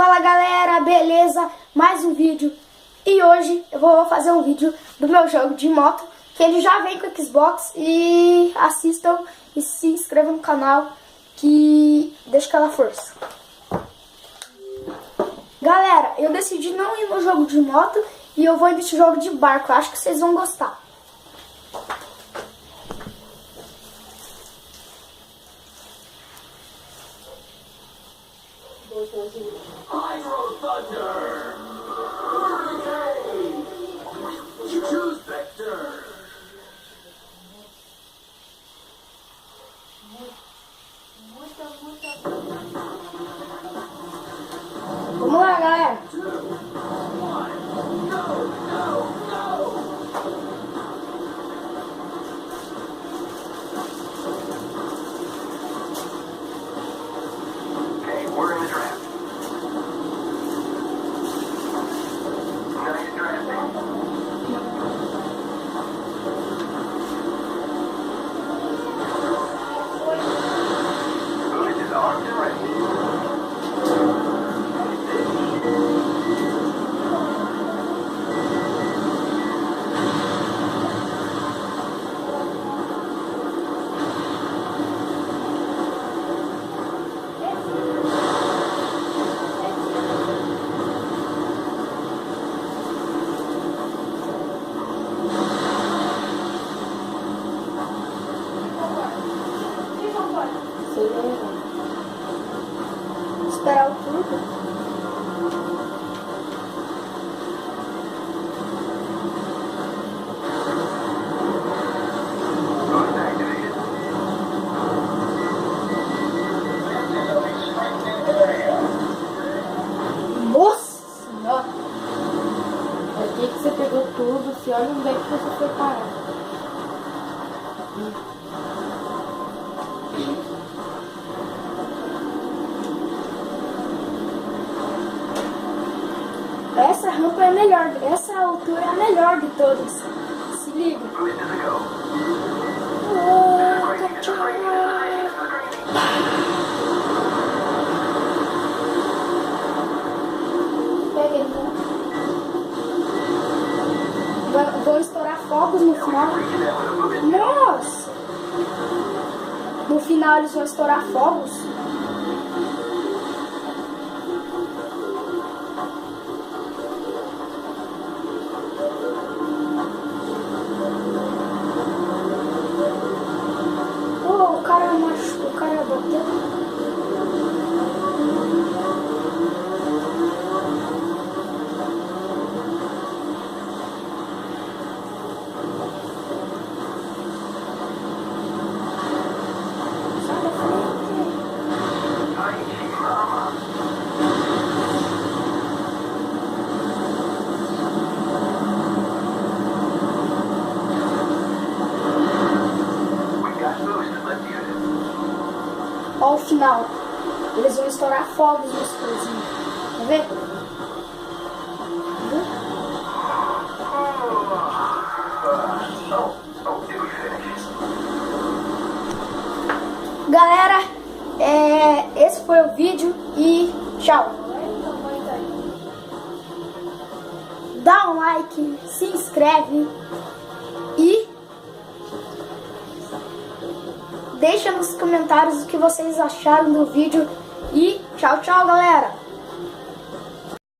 Fala galera, beleza? Mais um vídeo. E hoje eu vou fazer um vídeo do meu jogo de moto, que ele já vem com o Xbox. E assistam e se inscrevam no canal, que deixa aquela força. Galera, eu decidi não ir no jogo de moto e eu vou ir nesse jogo de barco. Eu acho que vocês vão gostar. Hydro Thunder! Hurricane! Choose Vector! Vamos lá, galera. 2, 1, go, go, go! Okay, we're in the draft. Nice drafting. Moving to the arms and ready. Esperar o turbo. Boost activated. Nossa senhora! Por que você pegou tudo? Se olha onde é que você foi parar. Essa rampa é melhor, essa altura é a melhor de todas. Se liga. Boost is a go. Oh, This is crazy, this is crazy, this is crazy. Pega ele, né? Vou estourar fogos no final. Reach that with a boost. Nossa! No final eles vão estourar fogos. Oh, o cara machucou, o cara bateu. Sai da frente. Ai, mama. We got boost, let's use it. Ó o final. Eles vão estourar fogos nos coisinhos. Quer ver? Viu? Did we finish? Galera, esse foi o vídeo e tchau. Dá um like, se inscreve e deixa nos comentários o que vocês acharam do vídeo. E tchau, tchau, galera.